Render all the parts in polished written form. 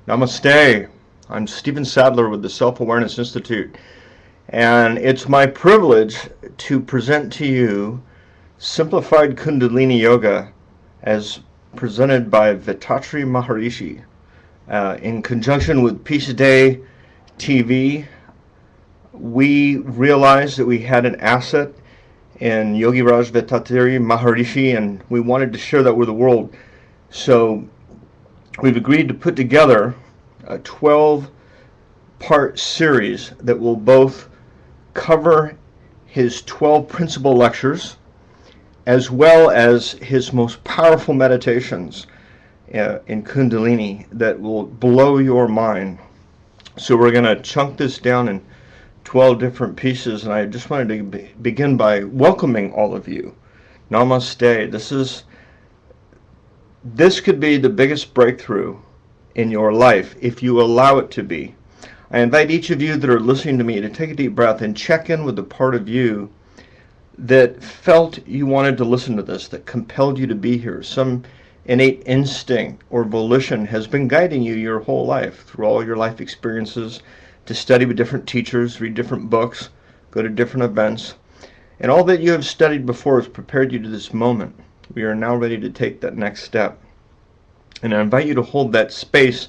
Namaste. I'm Stephen Sadler with the Self-Awareness Institute, and it's my privilege to present to you Simplified Kundalini Yoga as presented by Vethathiri Maharishi in conjunction with Peace Day TV. We realized that we had an asset in Yogi Raj Vethathiri Maharishi, and we wanted to share that with the world. So we've agreed to put together a 12-part series that will both cover his 12 principal lectures as well as his most powerful meditations in Kundalini that will blow your mind. So we're going to chunk this down in 12 different pieces, and I just wanted to begin by welcoming all of you. Namaste. This could be the biggest breakthrough in your life if you allow it to be. I invite each of you that are listening to me to take a deep breath and check in with the part of you that felt you wanted to listen to this, that compelled you to be here. Some innate instinct or volition has been guiding you your whole life through all your life experiences to study with different teachers, read different books, go to different events. And all that you have studied before has prepared you to this moment. We are now ready to take that next step. And I invite you to hold that space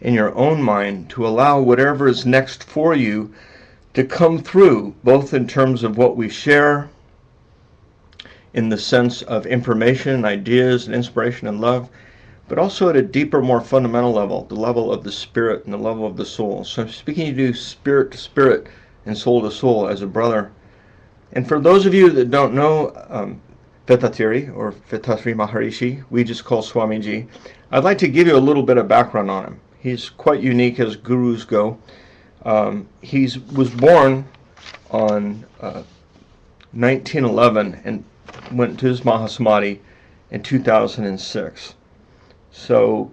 in your own mind to allow whatever is next for you to come through, both in terms of what we share, in the sense of information, ideas, and inspiration and love, but also at a deeper, more fundamental level, the level of the spirit and the level of the soul. So I'm speaking to you spirit to spirit and soul to soul as a brother. And for those of you that don't know Vethathiri, or Vethathiri Maharishi, we just call Swamiji, I'd like to give you a little bit of background on him. He's quite unique as gurus go. He was born on 1911 and went to his Mahasamadhi in 2006. So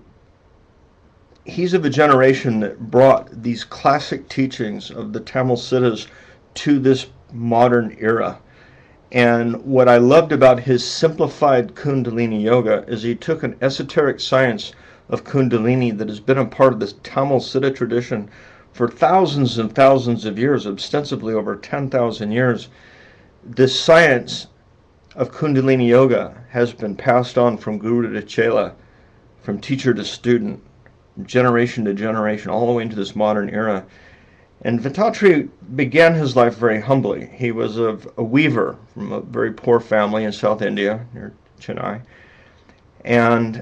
he's of a generation that brought these classic teachings of the Tamil Siddhas to this modern era. And what I loved about his Simplified Kundalini Yoga is he took an esoteric science of Kundalini that has been a part of the Tamil Siddha tradition for thousands and thousands of years, ostensibly over 10,000 years. This science of Kundalini Yoga has been passed on from guru to chela, from teacher to student, generation to generation, all the way into this modern era. And Vethathiri began his life very humbly. He was a weaver from a very poor family in South India, near Chennai. And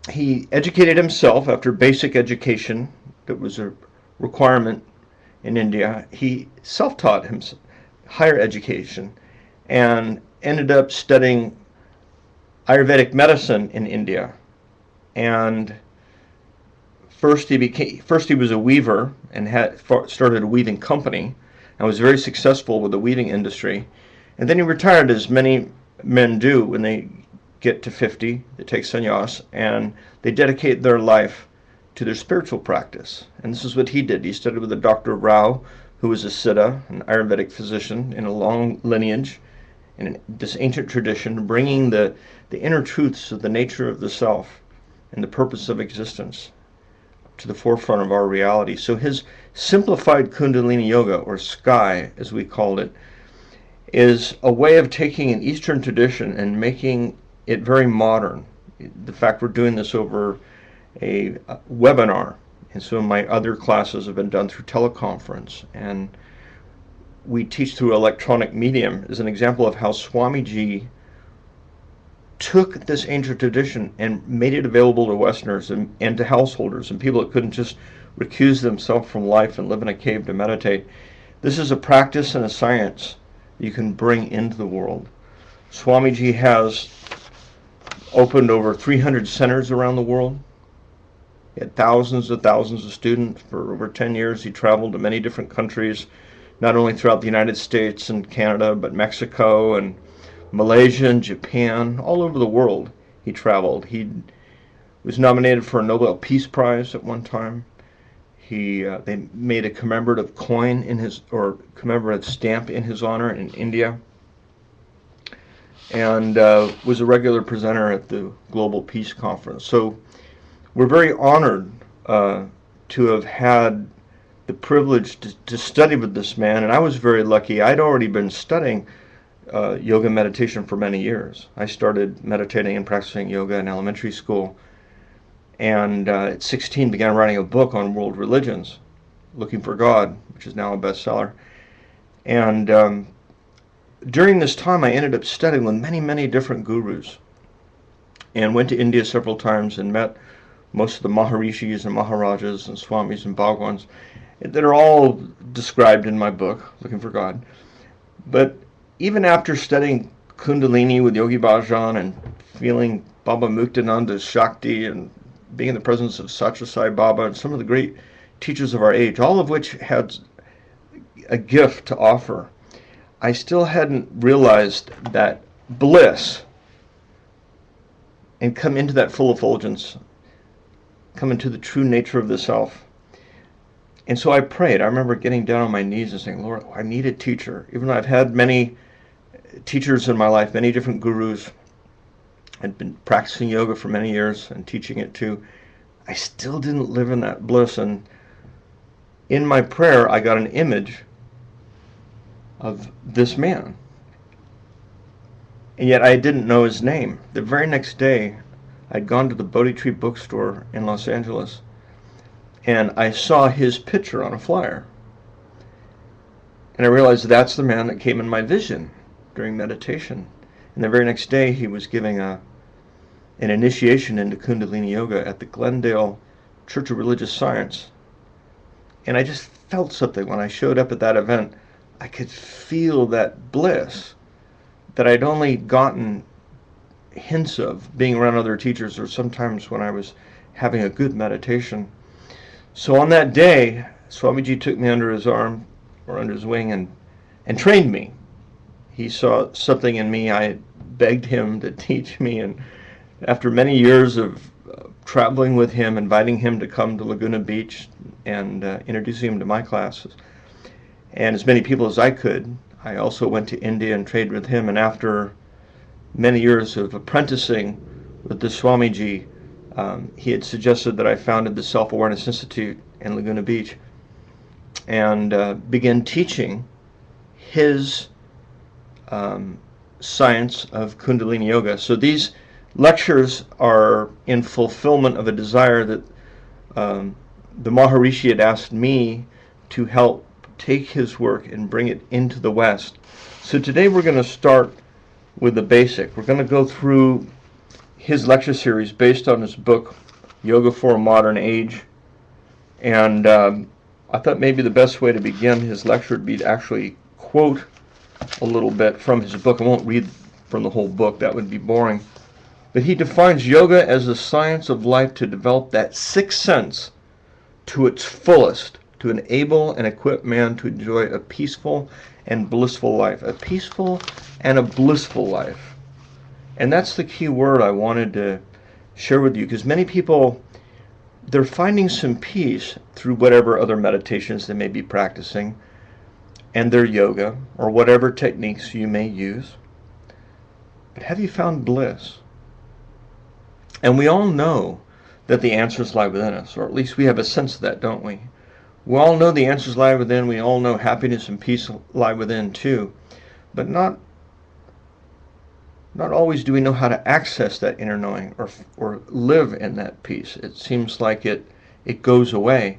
he educated himself after basic education that was a requirement in India. He self-taught himself higher education and ended up studying Ayurvedic medicine in India. And First he was a weaver and started a weaving company and was very successful with the weaving industry. And then he retired, as many men do when they get to 50. They take sannyas and they dedicate their life to their spiritual practice. And this is what he did. He studied with a Dr. Rao, who was a Siddha, an Ayurvedic physician in a long lineage in this ancient tradition, bringing the inner truths of the nature of the self and the purpose of existence to the forefront of our reality. So his Simplified Kundalini Yoga, or Sky as we called it, is a way of taking an Eastern tradition and making it very modern. The fact we're doing this over a webinar, and some of my other classes have been done through teleconference, and we teach through electronic medium, is an example of how Swamiji took this ancient tradition and made it available to Westerners and to householders and people that couldn't just recuse themselves from life and live in a cave to meditate. This is a practice and a science you can bring into the world. Swamiji has opened over 300 centers around the world. He had thousands and thousands of students. For over 10 years he traveled to many different countries, not only throughout the United States and Canada, but Mexico and Malaysia and Japan, all over the world he traveled. He was nominated for a Nobel Peace Prize at one time. They made a commemorative coin commemorative stamp in his honor in India, and was a regular presenter at the Global Peace Conference. So we're very honored to have had the privilege to study with this man, and I was very lucky. I'd already been studying yoga meditation for many years. I started meditating and practicing yoga in elementary school, and at 16 began writing a book on world religions, Looking for God, which is now a bestseller. And during this time, I ended up studying with many, many different gurus, and went to India several times and met most of the Maharishis and Maharajas and Swamis and Bhagwans that are all described in my book, Looking for God. But even after studying Kundalini with Yogi Bhajan and feeling Baba Muktananda's Shakti and being in the presence of Satya Sai Baba and some of the great teachers of our age, all of which had a gift to offer, I still hadn't realized that bliss and come into that full effulgence, come into the true nature of the self. And so I prayed. I remember getting down on my knees and saying, Lord, I need a teacher. Even though I've had many teachers in my life, many different gurus, I'd been practicing yoga for many years and teaching it too, I still didn't live in that bliss. And in my prayer, I got an image of this man. And yet I didn't know his name. The very next day, I'd gone to the Bodhi Tree bookstore in Los Angeles, and I saw his picture on a flyer. And I realized that's the man that came in my vision during meditation. And the very next day, he was giving an initiation into Kundalini Yoga at the Glendale Church of Religious Science. And I just felt something when I showed up at that event. I could feel that bliss that I'd only gotten hints of being around other teachers, or sometimes when I was having a good meditation. So on that day, Swamiji took me under his arm, or under his wing, and trained me. He saw something in me. I begged him to teach me, and after many years of traveling with him, inviting him to come to Laguna Beach and introducing him to my classes, and as many people as I could, I also went to India and trained with him. And after many years of apprenticing with the Swamiji, he had suggested that I founded the Self-Awareness Institute in Laguna Beach and began teaching his science of Kundalini Yoga. So these lectures are in fulfillment of a desire that the Maharishi had asked me to help take his work and bring it into the West. So today we're going to start with the basic. We're going to go through his lecture series based on his book, Yoga for a Modern Age. And I thought maybe the best way to begin his lecture would be to actually quote a little bit from his book. I won't read from the whole book, that would be boring. But he defines yoga as the science of life to develop that sixth sense to its fullest, to enable and equip man to enjoy a peaceful and blissful life. A peaceful and a blissful life. And that's the key word I wanted to share with you, because many people, they're finding some peace through whatever other meditations they may be practicing, and their yoga, or whatever techniques you may use. But have you found bliss? And we all know that the answers lie within us, or at least we have a sense of that, don't we? We all know the answers lie within. We all know happiness and peace lie within too. But not always do we know how to access that inner knowing or live in that peace. It seems like it goes away.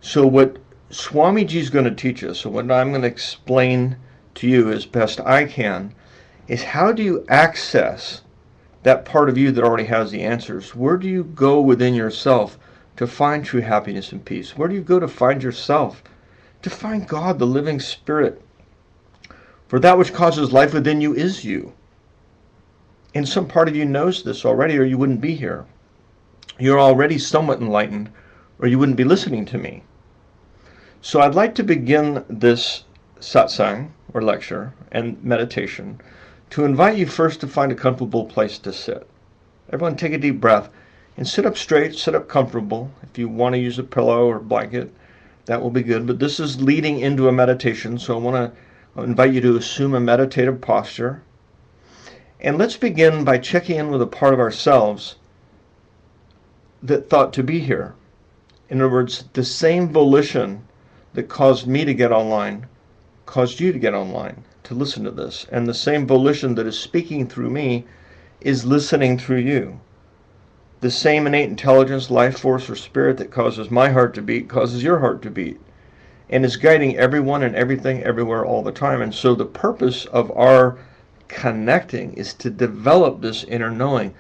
So what Swamiji is going to teach us, and what I'm going to explain to you as best I can, is how do you access that part of you that already has the answers? Where do you go within yourself to find true happiness and peace? Where do you go to find yourself? To find God, the living spirit. For that which causes life within you is you. And some part of you knows this already, or you wouldn't be here. You're already somewhat enlightened, or you wouldn't be listening to me. So I'd like to begin this satsang, or lecture, and meditation, to invite you first to find a comfortable place to sit. Everyone take a deep breath and sit up straight, sit up comfortable. If you want to use a pillow or blanket, that will be good. But this is leading into a meditation, so I want to invite you to assume a meditative posture. And let's begin by checking in with a part of ourselves that thought to be here. In other words, the same volition that caused me to get online caused you to get online to listen to this. And the same volition that is speaking through me is listening through you. The same innate intelligence, life force, or spirit that causes my heart to beat causes your heart to beat, and is guiding everyone and everything everywhere all the time. And so the purpose of our connecting is to develop this inner knowing,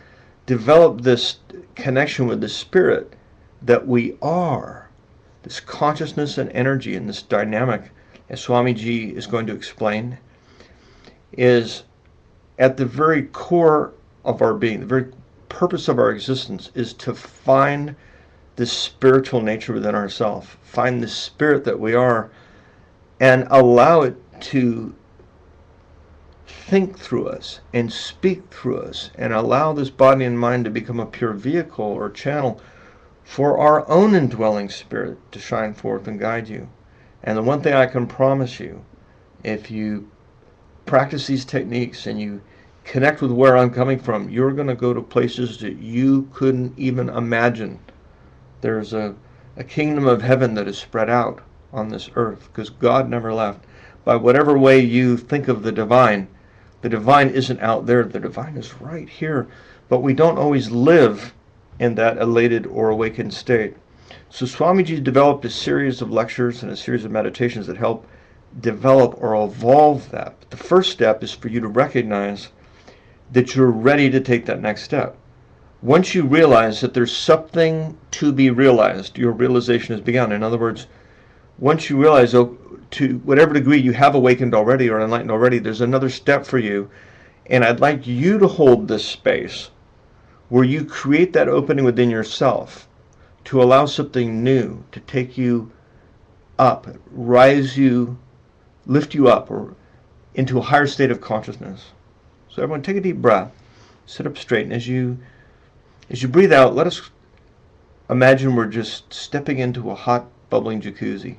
develop this connection with the spirit that we are, this consciousness and energy and this dynamic, as Swamiji is going to explain, is at the very core of our being. The very purpose of our existence is to find this spiritual nature within ourselves, find the spirit that we are, and allow it to think through us and speak through us, and allow this body and mind to become a pure vehicle or channel for our own indwelling spirit to shine forth and guide you. And the one thing I can promise you, if you practice these techniques and you connect with where I'm coming from, you're going to go to places that you couldn't even imagine. There's a kingdom of heaven that is spread out on this earth, because God never left. By whatever way you think of the divine isn't out there. The divine is right here. But we don't always live in that elated or awakened state. So Swamiji developed a series of lectures and a series of meditations that help develop or evolve that. But the first step is for you to recognize that you're ready to take that next step. Once you realize that there's something to be realized, your realization has begun. In other words, once you realize, to whatever degree you have awakened already or enlightened already, there's another step for you. And I'd like you to hold this space where you create that opening within yourself to allow something new to take you up, rise you, lift you up, or into a higher state of consciousness. So everyone, take a deep breath, sit up straight, and as you breathe out, let us imagine we're just stepping into a hot, bubbling jacuzzi.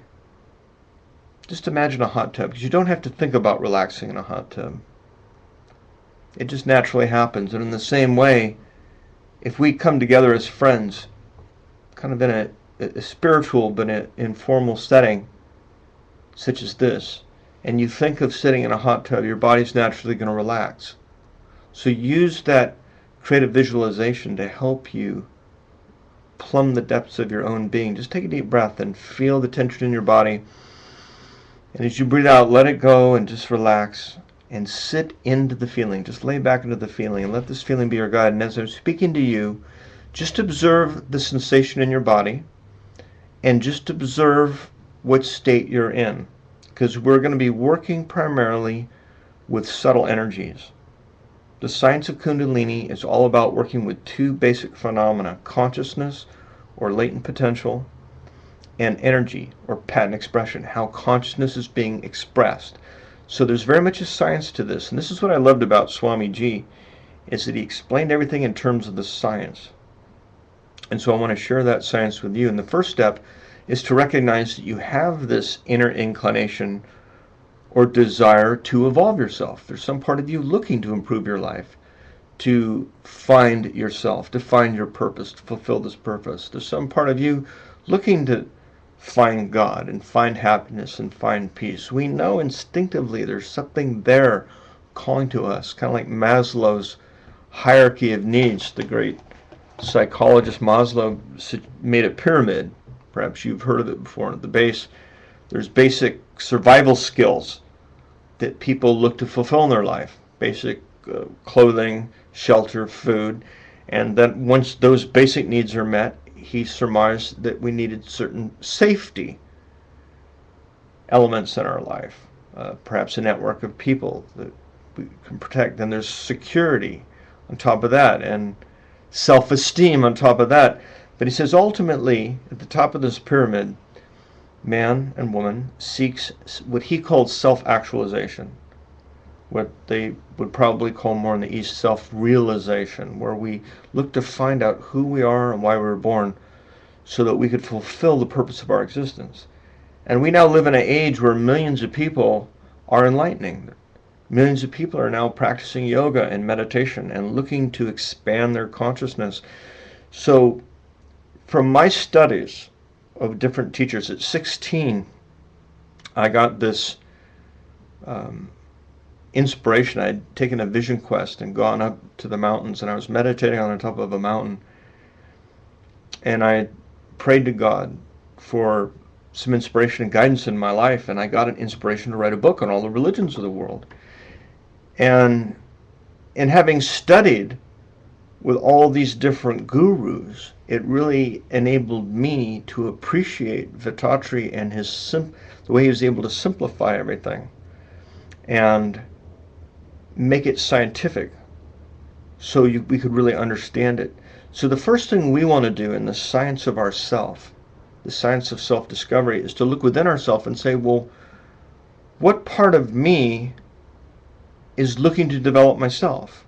Just imagine a hot tub, because you don't have to think about relaxing in a hot tub. It just naturally happens. And in the same way, if we come together as friends, kind of in a spiritual but an informal setting, such as this, and you think of sitting in a hot tub, your body's naturally going to relax. So use that creative visualization to help you plumb the depths of your own being. Just take a deep breath and feel the tension in your body. And as you breathe out, let it go and just relax and sit into the feeling. Just lay back into the feeling and let this feeling be your guide. And as I'm speaking to you, just observe the sensation in your body and just observe what state you're in, because we're going to be working primarily with subtle energies. The science of Kundalini is all about working with two basic phenomena: consciousness, or latent potential, and energy, or patent expression, how consciousness is being expressed. So there's very much a science to this, and this is what I loved about Swamiji, is that he explained everything in terms of the science. And so I want to share that science with you. And the first step is to recognize that you have this inner inclination or desire to evolve yourself. There's some part of you looking to improve your life, to find yourself, to find your purpose, to fulfill this purpose. There's some part of you looking to find God and find happiness and find peace. We know instinctively there's something there calling to us, kind of like Maslow's hierarchy of needs. The great psychologist Maslow made a pyramid. Perhaps you've heard of it before. And at the base, there's basic survival skills that people look to fulfill in their life. Basic clothing, shelter, food. And then once those basic needs are met, he surmised that we needed certain safety elements in our life. Perhaps a network of people that we can protect. Then there's security on top of that, and self-esteem on top of that. But he says ultimately, at the top of this pyramid, man and woman seeks what he called self-actualization, what they would probably call more in the East self-realization, where we look to find out who we are and why we were born so that we could fulfill the purpose of our existence. And we now live in an age where millions of people are enlightening. Millions of people are now practicing yoga and meditation and looking to expand their consciousness. So from my studies of different teachers, at 16, I got this inspiration. I'd taken a vision quest and gone up to the mountains, and I was meditating on the top of a mountain, and I prayed to God for some inspiration and guidance in my life, and I got an inspiration to write a book on all the religions of the world. And having studied with all these different gurus, it really enabled me to appreciate Vethathiri and the way he was able to simplify everything and make it scientific so we could really understand it. So the first thing we want to do in the science of ourself, the science of self-discovery, is to look within ourselves and say, well, what part of me is looking to develop myself?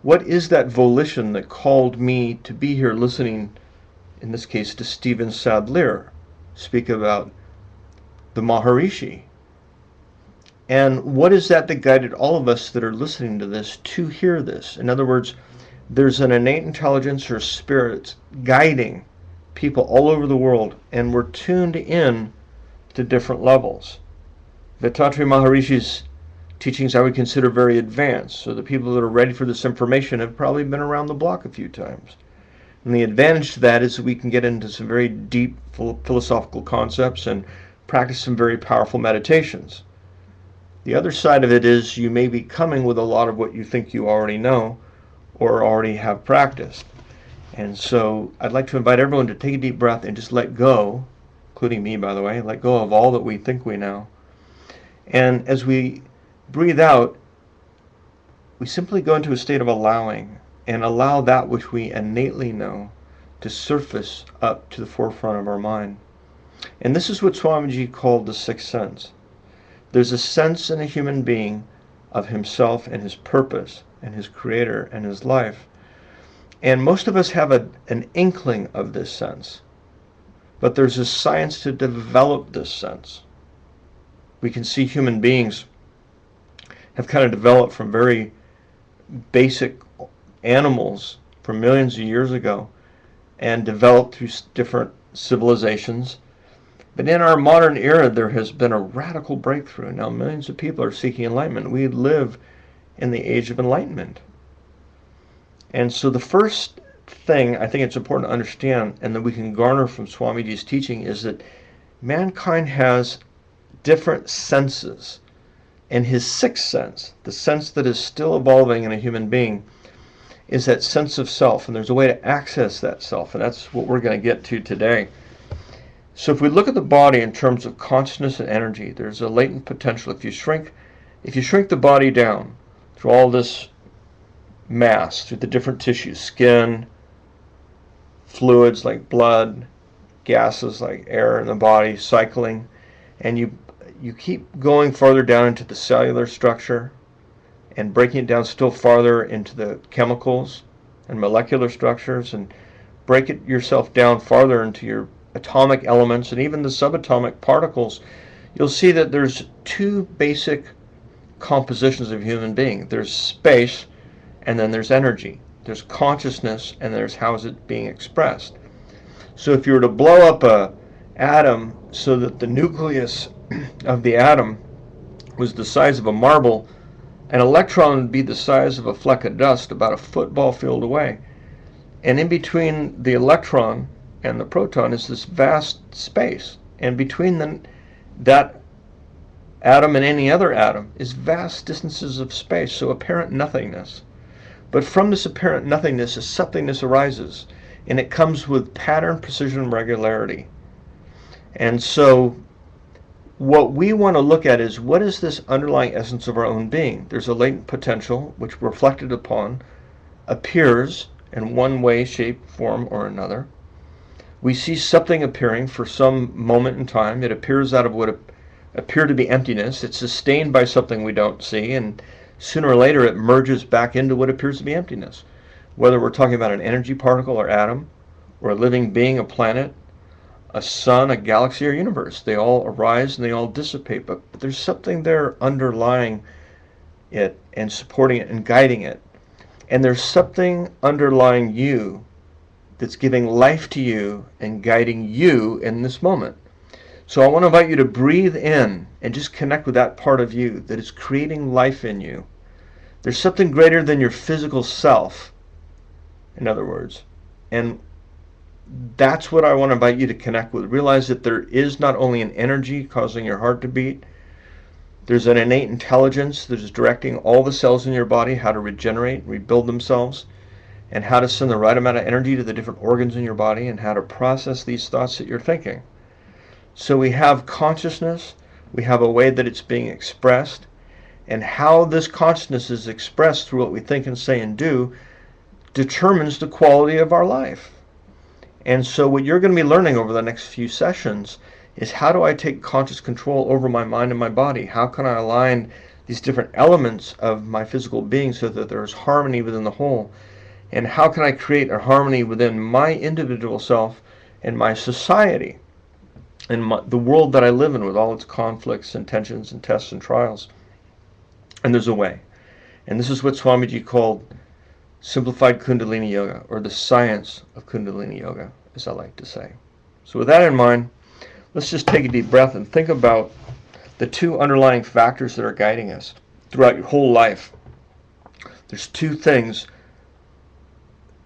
What is that volition that called me to be here listening, in this case, to Stephen Sadler speak about the Maharishi? And what is that guided all of us that are listening to this to hear this? In other words, there's an innate intelligence or spirit guiding people all over the world, and we're tuned in to different levels. Vethathiri Maharishi's teachings I would consider very advanced, so the people that are ready for this information have probably been around the block a few times. And the advantage to that is that we can get into some very deep philosophical concepts and practice some very powerful meditations. The other side of it is you may be coming with a lot of what you think you already know or already have practiced. And so I'd like to invite everyone to take a deep breath and just let go, including me, by the way, let go of all that we think we know. And as we breathe out, we simply go into a state of allowing, and allow that which we innately know to surface up to the forefront of our mind. And this is what Swamiji called the sixth sense. There's a sense in a human being of himself and his purpose and his creator and his life. And most of us have an inkling of this sense. But there's a science to develop this sense. We can see human beings have kind of developed from very basic animals from millions of years ago and developed through different civilizations. But in our modern era, there has been a radical breakthrough. Now millions of people are seeking enlightenment. We live in the age of enlightenment. And so the first thing I think it's important to understand, and that we can garner from Swamiji's teaching, is that mankind has different senses. And his sixth sense, the sense that is still evolving in a human being, is that sense of self. And there's a way to access that self, and that's what we're going to get to today. So if we look at the body in terms of consciousness and energy, there's a latent potential. If you shrink the body down through all this mass, through the different tissues, skin, fluids like blood, gases like air in the body cycling, and you keep going farther down into the cellular structure and breaking it down still farther into the chemicals and molecular structures, and break it yourself down farther into your atomic elements and even the subatomic particles, you'll see that there's two basic compositions of a human being. There's space, and then there's energy. There's consciousness, and there's how is it being expressed. So if you were to blow up an atom so that the nucleus of the atom was the size of a marble, an electron would be the size of a fleck of dust about a football field away. And in between the electron and the proton is this vast space. And between that atom and any other atom is vast distances of space, so apparent nothingness. But from this apparent nothingness, a somethingness arises, and it comes with pattern, precision, and regularity. And so what we want to look at is, what is this underlying essence of our own being? There's a latent potential which, reflected upon, appears in one way, shape, form, or another. We see something appearing for some moment in time. It appears out of what appear to be emptiness. It's sustained by something we don't see, and sooner or later it merges back into what appears to be emptiness. Whether we're talking about an energy particle or atom, or a living being, a planet, a sun, a galaxy, or universe, they all arise and they all dissipate, but there's something there underlying it and supporting it and guiding it. And there's something underlying you that's giving life to you and guiding you in this moment. So I want to invite you to breathe in and just connect with that part of you that is creating life in you. There's something greater than your physical self, in other words. And that's what I want to invite you to connect with. Realize that there is not only an energy causing your heart to beat, there's an innate intelligence that is directing all the cells in your body how to regenerate, rebuild themselves, and how to send the right amount of energy to the different organs in your body, and how to process these thoughts that you're thinking. So we have consciousness, we have a way that it's being expressed, and how this consciousness is expressed through what we think and say and do determines the quality of our life. And so what you're going to be learning over the next few sessions is, how do I take conscious control over my mind and my body? How can I align these different elements of my physical being so that there's harmony within the whole? And how can I create a harmony within my individual self and my society and the world that I live in with all its conflicts and tensions and tests and trials? And there's a way. And this is what Swamiji called Simplified Kundalini Yoga, or the science of Kundalini Yoga, as I like to say. So with that in mind, let's just take a deep breath and think about the two underlying factors that are guiding us throughout your whole life. There's two things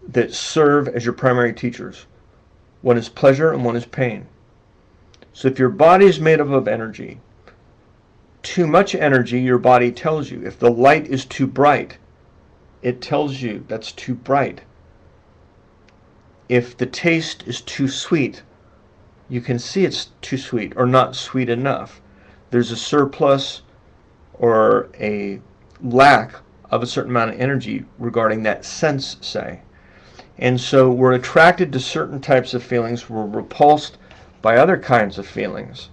that serve as your primary teachers. One is pleasure and one is pain. So if your body is made up of energy, too much energy, your body tells you. If the light is too bright, it tells you that's too bright. If the taste is too sweet, you can see it's too sweet or not sweet enough. There's a surplus or a lack of a certain amount of energy regarding that sense, say. And so we're attracted to certain types of feelings. We're repulsed by other kinds of feelings.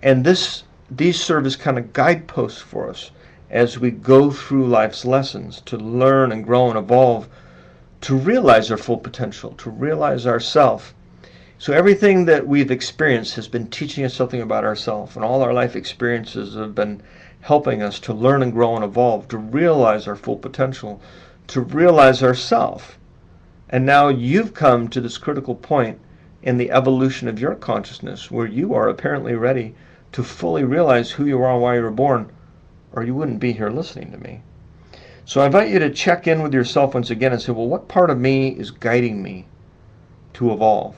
And these serve as kind of guideposts for us as we go through life's lessons to learn and grow and evolve, to realize our full potential, to realize ourself. So everything that we've experienced has been teaching us something about ourselves, and all our life experiences have been helping us to learn and grow and evolve, to realize our full potential, to realize ourself. And now you've come to this critical point in the evolution of your consciousness where you are apparently ready to fully realize who you are and why you were born, or you wouldn't be here listening to me. So I invite you to check in with yourself once again and say, well, what part of me is guiding me to evolve?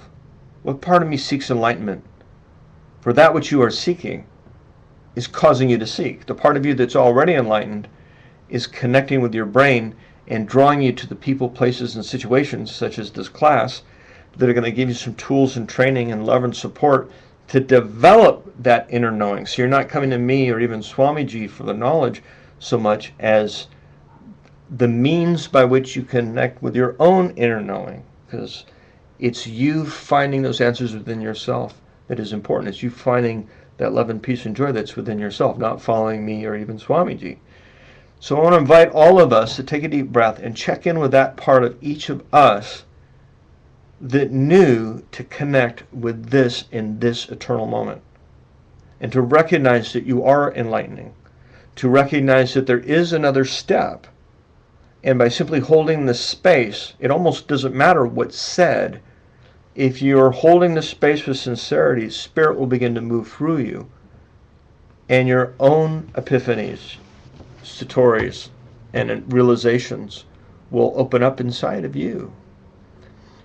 What part of me seeks enlightenment? For that which you are seeking is causing you to seek. The part of you that's already enlightened is connecting with your brain and drawing you to the people, places, and situations, such as this class, that are going to give you some tools and training and love and support to develop that inner knowing. So you're not coming to me or even Swamiji for the knowledge so much as the means by which you connect with your own inner knowing, because it's you finding those answers within yourself that is important. It's you finding that love and peace and joy that's within yourself, not following me or even Swamiji. So I want to invite all of us to take a deep breath and check in with that part of each of us that knew to connect with this in this eternal moment, and to recognize that you are enlightening, to recognize that there is another step, and by simply holding this space, it almost doesn't matter what's said. If you're holding the space with sincerity, Spirit will begin to move through you, and your own epiphanies, satoris, and realizations will open up inside of you.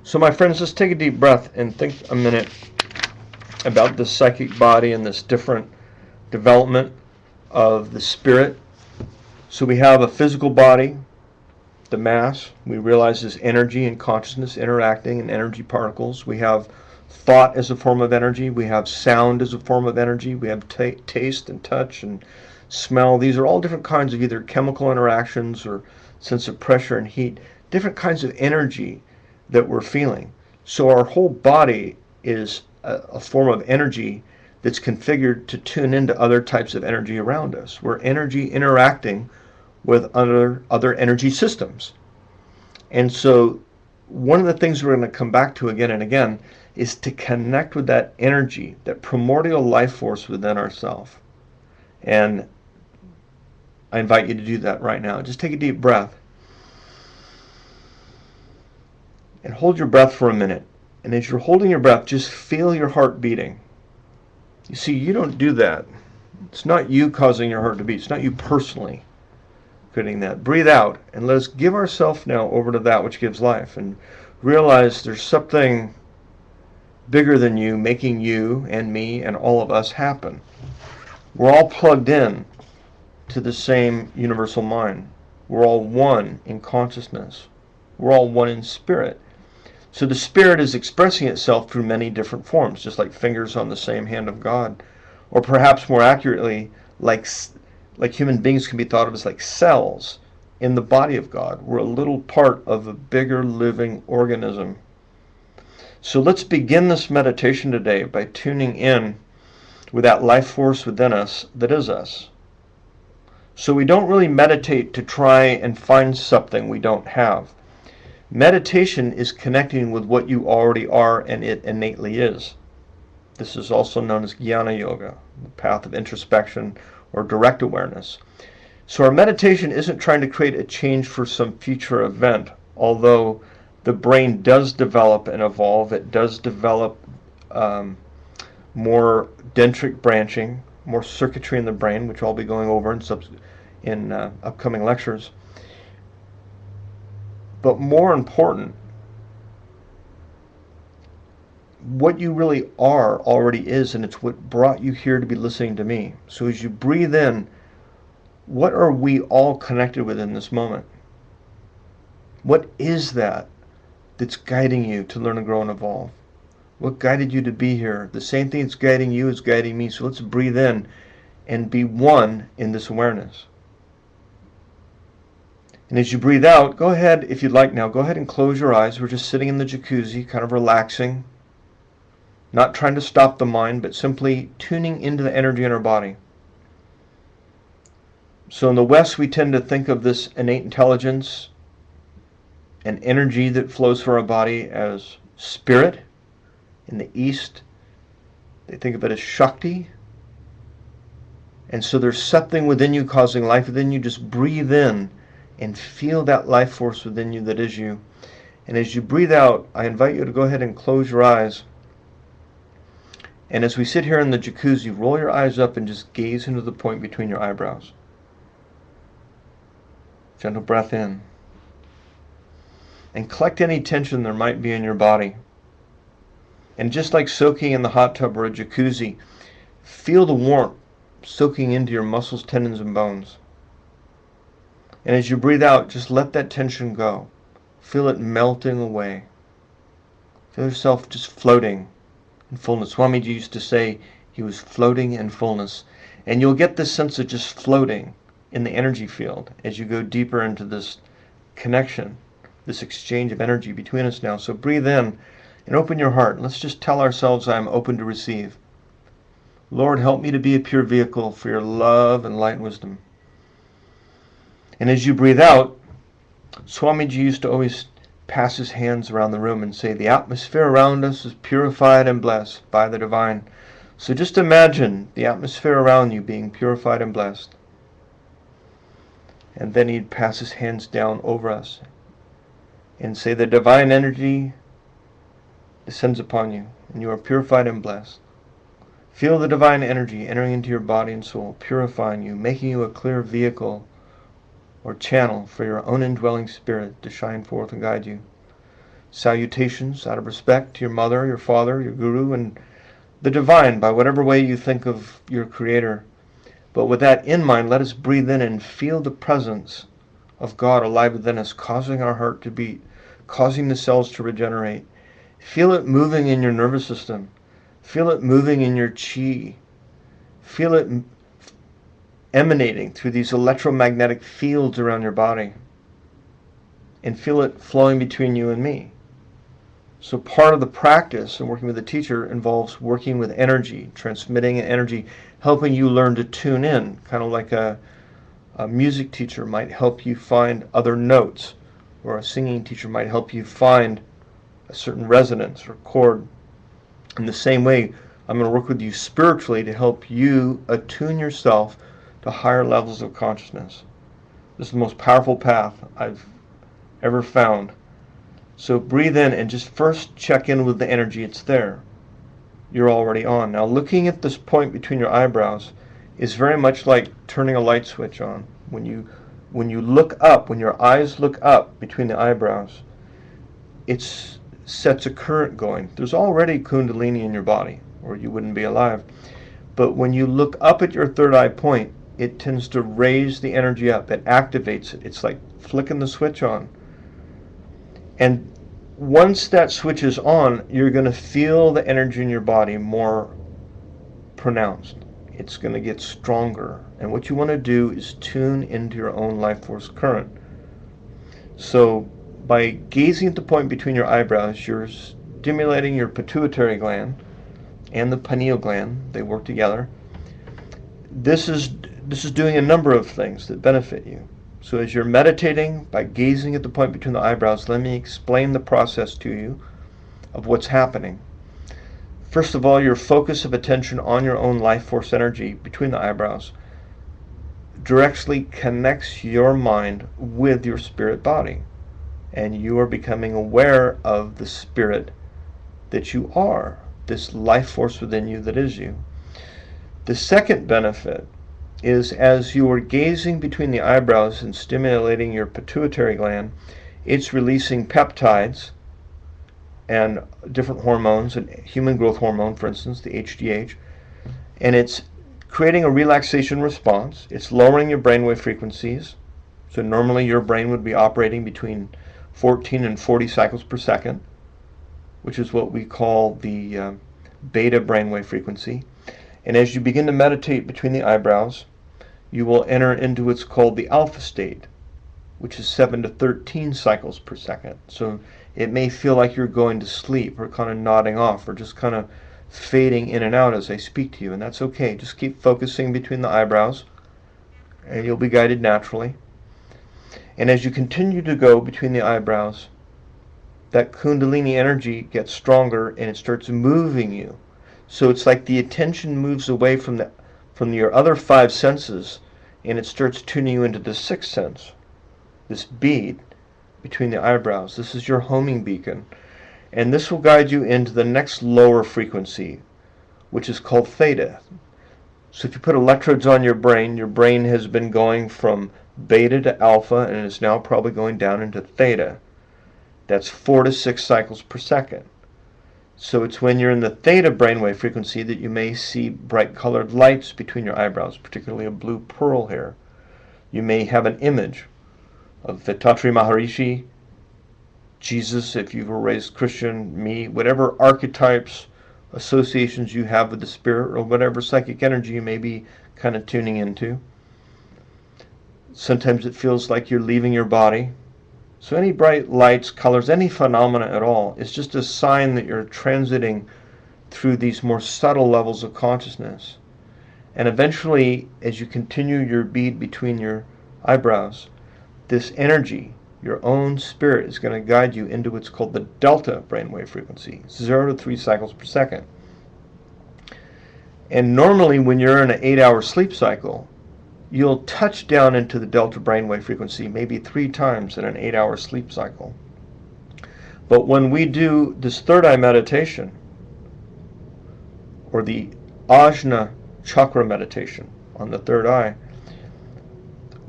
So my friends, let's take a deep breath and think a minute about the psychic body and this different development of the spirit. So we have a physical body, the mass. We realize is energy and consciousness interacting in energy particles. We have thought as a form of energy. We have sound as a form of energy. We have taste and touch and smell. These are all different kinds of either chemical interactions or sense of pressure and heat, different kinds of energy that we're feeling. So our whole body is a form of energy that's configured to tune into other types of energy around us. We're energy interacting with other energy systems. And so one of the things we're going to come back to again and again is to connect with that energy, that primordial life force within ourselves. And I invite you to do that right now. Just take a deep breath. and hold your breath for a minute. And as you're holding your breath, just feel your heart beating. You see, you don't do that. It's not you causing your heart to beat. It's not you personally creating that. Breathe out, and let us give ourselves now over to that which gives life, and realize there's something bigger than you making you and me and all of us happen. We're all plugged in to the same universal mind. We're all one in consciousness. We're all one in spirit. So the spirit is expressing itself through many different forms, just like fingers on the same hand of God. Or perhaps more accurately, like human beings can be thought of as like cells in the body of God. We're a little part of a bigger living organism. So let's begin this meditation today by tuning in with that life force within us that is us. So we don't really meditate to try and find something we don't have. Meditation is connecting with what you already are and it innately is. This is also known as Jnana Yoga, the path of introspection or direct awareness. So our meditation isn't trying to create a change for some future event, although the brain does develop and evolve. It does develop more dendritic branching, more circuitry in the brain, which I'll be going over in upcoming lectures. But more important, what you really are already is, and it's what brought you here to be listening to me. So as you breathe in, what are we all connected with in this moment? What is that that's guiding you to learn and grow and evolve? What guided you to be here? The same thing that's guiding you is guiding me. So let's breathe in and be one in this awareness. And as you breathe out, go ahead, if you'd like now, go ahead and close your eyes. We're just sitting in the jacuzzi, kind of relaxing, not trying to stop the mind, but simply tuning into the energy in our body. So in the West, we tend to think of this innate intelligence and energy that flows through our body as spirit. In the East, they think of it as Shakti. And so there's something within you causing life within you. Just breathe in and feel that life force within you that is you. And as you breathe out, I invite you to go ahead and close your eyes. And as we sit here in the jacuzzi, roll your eyes up and just gaze into the point between your eyebrows. Gentle breath in. And collect any tension there might be in your body. And just like soaking in the hot tub or a jacuzzi, feel the warmth soaking into your muscles, tendons, and bones. And as you breathe out, just let that tension go. Feel it melting away. Feel yourself just floating in fullness. Swamiji used to say he was floating in fullness. And you'll get this sense of just floating in the energy field as you go deeper into this connection, this exchange of energy between us now. So breathe in and open your heart. Let's just tell ourselves, I'm open to receive. Lord, help me to be a pure vehicle for your love and light and wisdom. And as you breathe out, Swamiji used to always pass his hands around the room and say, the atmosphere around us is purified and blessed by the divine. So just imagine the atmosphere around you being purified and blessed. And then he'd pass his hands down over us and say, the divine energy descends upon you, and you are purified and blessed. Feel the divine energy entering into your body and soul, purifying you, making you a clear vehicle or channel for your own indwelling spirit to shine forth and guide you. Salutations out of respect to your mother, your father, your guru, and the divine by whatever way you think of your creator. But with that in mind, let us breathe in and feel the presence of God alive within us, causing our heart to beat, causing the cells to regenerate. Feel it moving in your nervous system. Feel it moving in your chi. Feel it emanating through these electromagnetic fields around your body. And feel it flowing between you and me. So part of the practice and working with a teacher involves working with energy, transmitting energy, helping you learn to tune in, kind of like a music teacher might help you find other notes, or a singing teacher might help you find a certain resonance or chord. In the same way, I'm going to work with you spiritually to help you attune yourself to higher levels of consciousness. This is the most powerful path I've ever found So breathe in and just first check in with the energy. It's there. You're already on. Now looking at this point between your eyebrows is very much like turning a light switch on. When you look up, when your eyes look up between the eyebrows, it sets a current going. There's already Kundalini in your body, or you wouldn't be alive. But when you look up at your third eye point, it tends to raise the energy up. It activates it. It's like flicking the switch on. And once that switch is on, you're going to feel the energy in your body more pronounced. It's going to get stronger. And what you want to do is tune into your own life force current. So by gazing at the point between your eyebrows, you're stimulating your pituitary gland and the pineal gland. They work together. This is doing a number of things that benefit you. So as you're meditating, by gazing at the point between the eyebrows, let me explain the process to you of what's happening. First of all, your focus of attention on your own life force energy between the eyebrows directly connects your mind with your spirit body. And you are becoming aware of the spirit that you are, this life force within you that is you. The second benefit is as you are gazing between the eyebrows and stimulating your pituitary gland, it's releasing peptides and different hormones, and human growth hormone, for instance, the HGH, and it's creating a relaxation response. It's lowering your brainwave frequencies. So normally your brain would be operating between 14 and 40 cycles per second, which is what we call the beta brainwave frequency. And as you begin to meditate between the eyebrows, you will enter into what's called the alpha state, which is 7 to 13 cycles per second. So it may feel like you're going to sleep or kind of nodding off or just kind of fading in and out as I speak to you, and that's okay. Just keep focusing between the eyebrows and you'll be guided naturally. And as you continue to go between the eyebrows, that Kundalini energy gets stronger and it starts moving you. So it's like the attention moves away from your other 5 senses and it starts tuning you into the 6th sense, this bead between the eyebrows. This is your homing beacon. And this will guide you into the next lower frequency, which is called theta. So if you put electrodes on your brain has been going from beta to alpha and is now probably going down into theta. That's 4 to 6 cycles per second. So it's when you're in the theta brainwave frequency that you may see bright colored lights between your eyebrows, particularly a blue pearl here. You may have an image of Vethathiri Maharishi, Jesus, if you were raised Christian, me, whatever archetypes, associations you have with the spirit or whatever psychic energy you may be kind of tuning into. Sometimes it feels like you're leaving your body. So any bright lights, colors, any phenomena at all is just a sign that you're transiting through these more subtle levels of consciousness. And eventually, as you continue your bead between your eyebrows, this energy, your own spirit, is going to guide you into what's called the delta brainwave frequency, 0 to 3 cycles per second. And normally when you're in an 8-hour sleep cycle, you'll touch down into the delta brainwave frequency maybe 3 times in an 8-hour sleep cycle. But when we do this third eye meditation, or the Ajna chakra meditation on the third eye,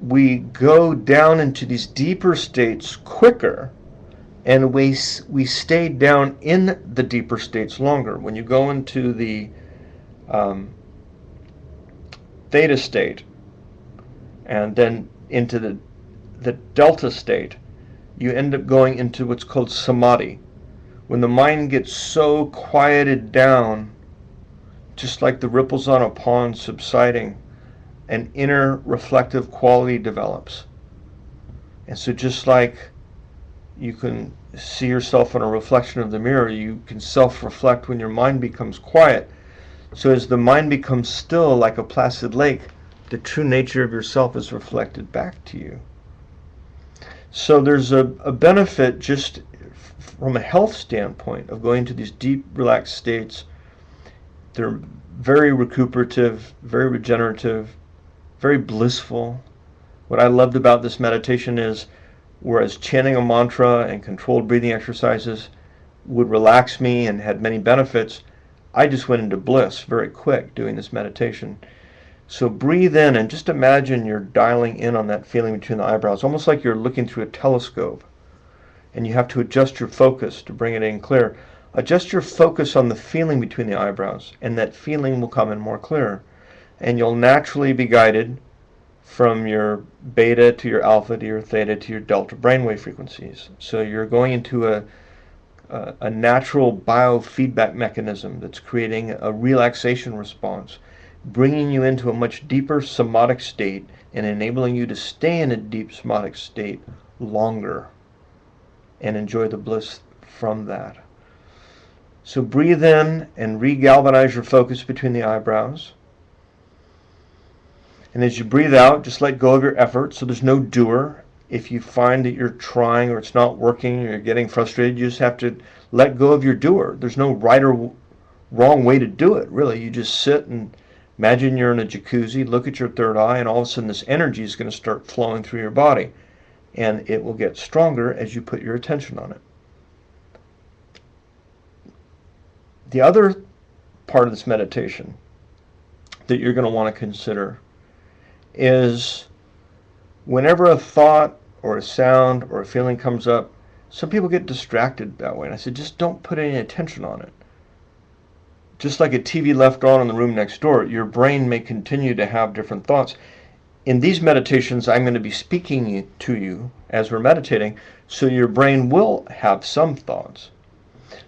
we go down into these deeper states quicker, and we stay down in the deeper states longer. When you go into the theta state and then into the delta state, you end up going into what's called samadhi. When the mind gets so quieted down, just like the ripples on a pond subsiding, an inner reflective quality develops. And so just like you can see yourself in a reflection of the mirror, you can self-reflect when your mind becomes quiet. So as the mind becomes still like a placid lake, the true nature of yourself is reflected back to you. So there's a benefit just from a health standpoint of going to these deep relaxed states. They're very recuperative, very regenerative, very blissful. What I loved about this meditation is whereas chanting a mantra and controlled breathing exercises would relax me and had many benefits, I just went into bliss very quick doing this meditation. So breathe in and just imagine you're dialing in on that feeling between the eyebrows, almost like you're looking through a telescope, and you have to adjust your focus to bring it in clear. Adjust your focus on the feeling between the eyebrows, and that feeling will come in more clear. And you'll naturally be guided from your beta to your alpha to your theta to your delta brainwave frequencies. So you're going into a natural biofeedback mechanism that's creating a relaxation response, bringing you into a much deeper somatic state and enabling you to stay in a deep somatic state longer and enjoy the bliss from that. So breathe in and re-galvanize your focus between the eyebrows. And as you breathe out, just let go of your effort, so there's no doer. If you find that you're trying or it's not working or you're getting frustrated, you just have to let go of your doer. There's no right or wrong way to do it, really. You just sit and imagine you're in a jacuzzi, look at your third eye, and all of a sudden this energy is going to start flowing through your body. And it will get stronger as you put your attention on it. The other part of this meditation that you're going to want to consider is whenever a thought or a sound or a feeling comes up, some people get distracted that way. And I said, just don't put any attention on it. Just like a TV left on in the room next door, your brain may continue to have different thoughts. In these meditations, I'm going to be speaking to you as we're meditating, so your brain will have some thoughts.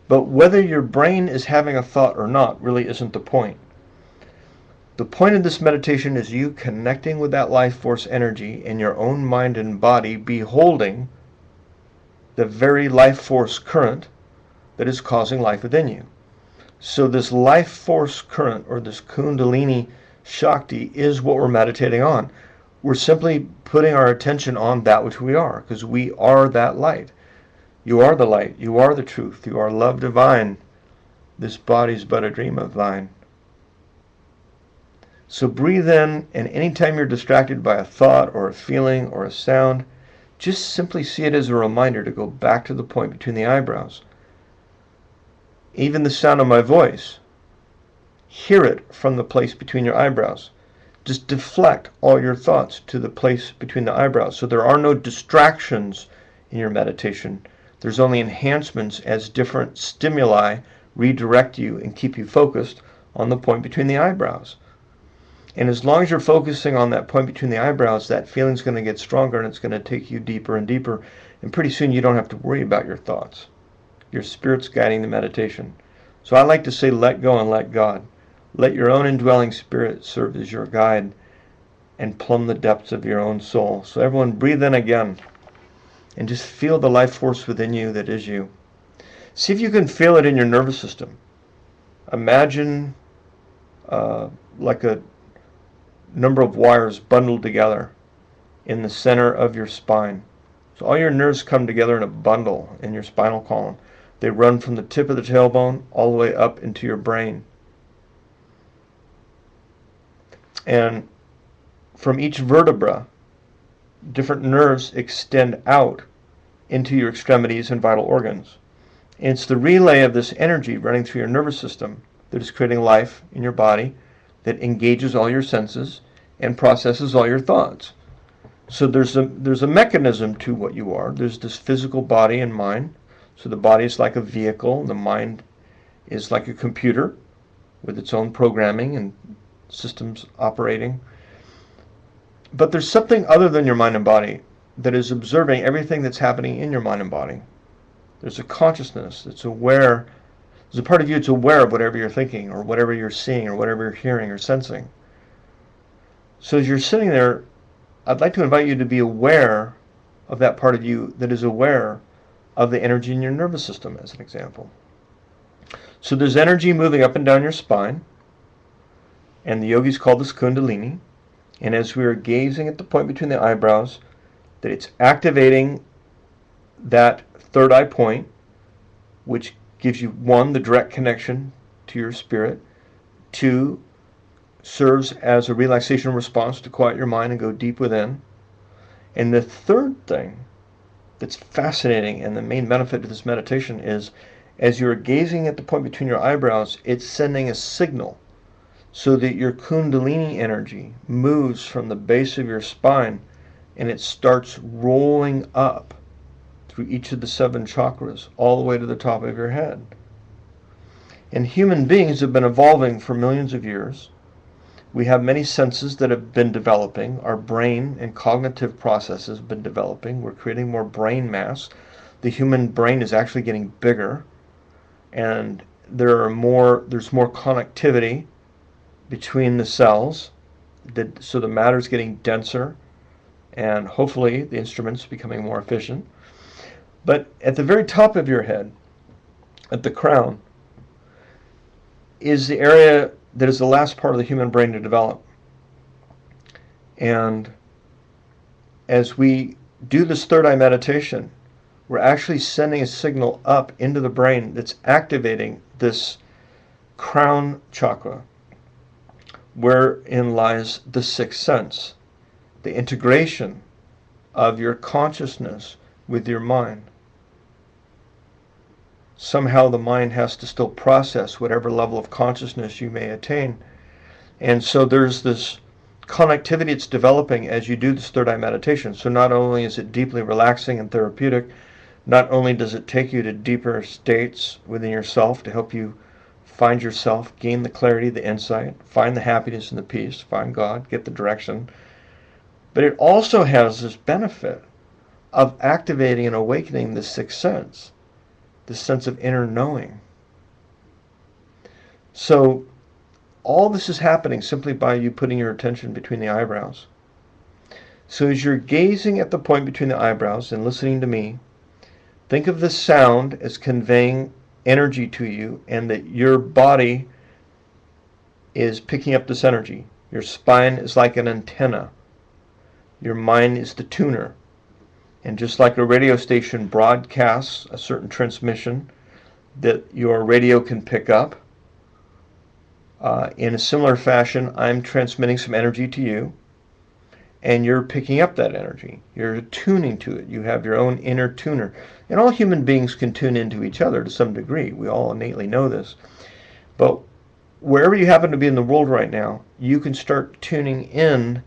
But whether your brain is having a thought or not really isn't the point. The point of this meditation is you connecting with that life force energy in your own mind and body, beholding the very life force current that is causing life within you. So this life force current, or this Kundalini Shakti, is what we're meditating on. We're simply putting our attention on that which we are, because we are that light. You are the light. You are the truth. You are love divine. This body's but a dream of thine. So breathe in, and anytime you're distracted by a thought or a feeling or a sound, just simply see it as a reminder to go back to the point between the eyebrows. Even the sound of my voice, hear it from the place between your eyebrows. Just deflect all your thoughts to the place between the eyebrows. So there are no distractions in your meditation. There's only enhancements as different stimuli redirect you and keep you focused on the point between the eyebrows. And as long as you're focusing on that point between the eyebrows, that feeling's going to get stronger, and it's going to take you deeper and deeper. And pretty soon you don't have to worry about your thoughts. Your spirit's guiding the meditation. So I like to say, let go and let God. Let your own indwelling spirit serve as your guide and plumb the depths of your own soul. So everyone, breathe in again and just feel the life force within you that is you. See if you can feel it in your nervous system. Imagine like a number of wires bundled together in the center of your spine. So all your nerves come together in a bundle in your spinal column. They run from the tip of the tailbone all the way up into your brain. And from each vertebra, different nerves extend out into your extremities and vital organs. And it's the relay of this energy running through your nervous system that is creating life in your body, that engages all your senses and processes all your thoughts. So there's a mechanism to what you are. There's this physical body and mind. So the body is like a vehicle. The mind is like a computer with its own programming and systems operating. But there's something other than your mind and body that is observing everything that's happening in your mind and body. There's a consciousness that's aware. There's a part of you that's aware of whatever you're thinking or whatever you're seeing or whatever you're hearing or sensing. So as you're sitting there, I'd like to invite you to be aware of that part of you that is aware of the energy in your nervous system, as an example. So there's energy moving up and down your spine, and the yogis call this Kundalini. And as we are gazing at the point between the eyebrows, that it's activating that third eye point, which gives you, 1, the direct connection to your spirit, 2, serves as a relaxation response to quiet your mind and go deep within. And the third thing that's fascinating, and the main benefit to this meditation is, as you're gazing at the point between your eyebrows, it's sending a signal so that your Kundalini energy moves from the base of your spine and it starts rolling up through each of the 7 chakras all the way to the top of your head. And human beings have been evolving for millions of years. We have many senses that have been developing. Our brain and cognitive processes have been developing. We're creating more brain mass. The human brain is actually getting bigger, and there's more connectivity between the cells, so the matter is getting denser, and hopefully the instruments becoming more efficient. But at the very top of your head, at the crown, is the area that is the last part of the human brain to develop. And as we do this third eye meditation, we're actually sending a signal up into the brain that's activating this crown chakra, wherein lies the sixth sense, the integration of your consciousness with your mind. Somehow the mind has to still process whatever level of consciousness you may attain. And so there's this connectivity that's developing as you do this third eye meditation. So not only is it deeply relaxing and therapeutic, not only does it take you to deeper states within yourself to help you find yourself, gain the clarity, the insight, find the happiness and the peace, find God, get the direction, but it also has this benefit of activating and awakening the sixth sense, the sense of inner knowing. So all this is happening simply by you putting your attention between the eyebrows. So as you're gazing at the point between the eyebrows and listening to me, think of the sound as conveying energy to you, and that your body is picking up this energy. Your spine is like an antenna. Your mind is the tuner. And just like a radio station broadcasts a certain transmission that your radio can pick up, in a similar fashion, I'm transmitting some energy to you, and you're picking up that energy. You're tuning to it. You have your own inner tuner. And all human beings can tune into each other to some degree. We all innately know this. But wherever you happen to be in the world right now, you can start tuning in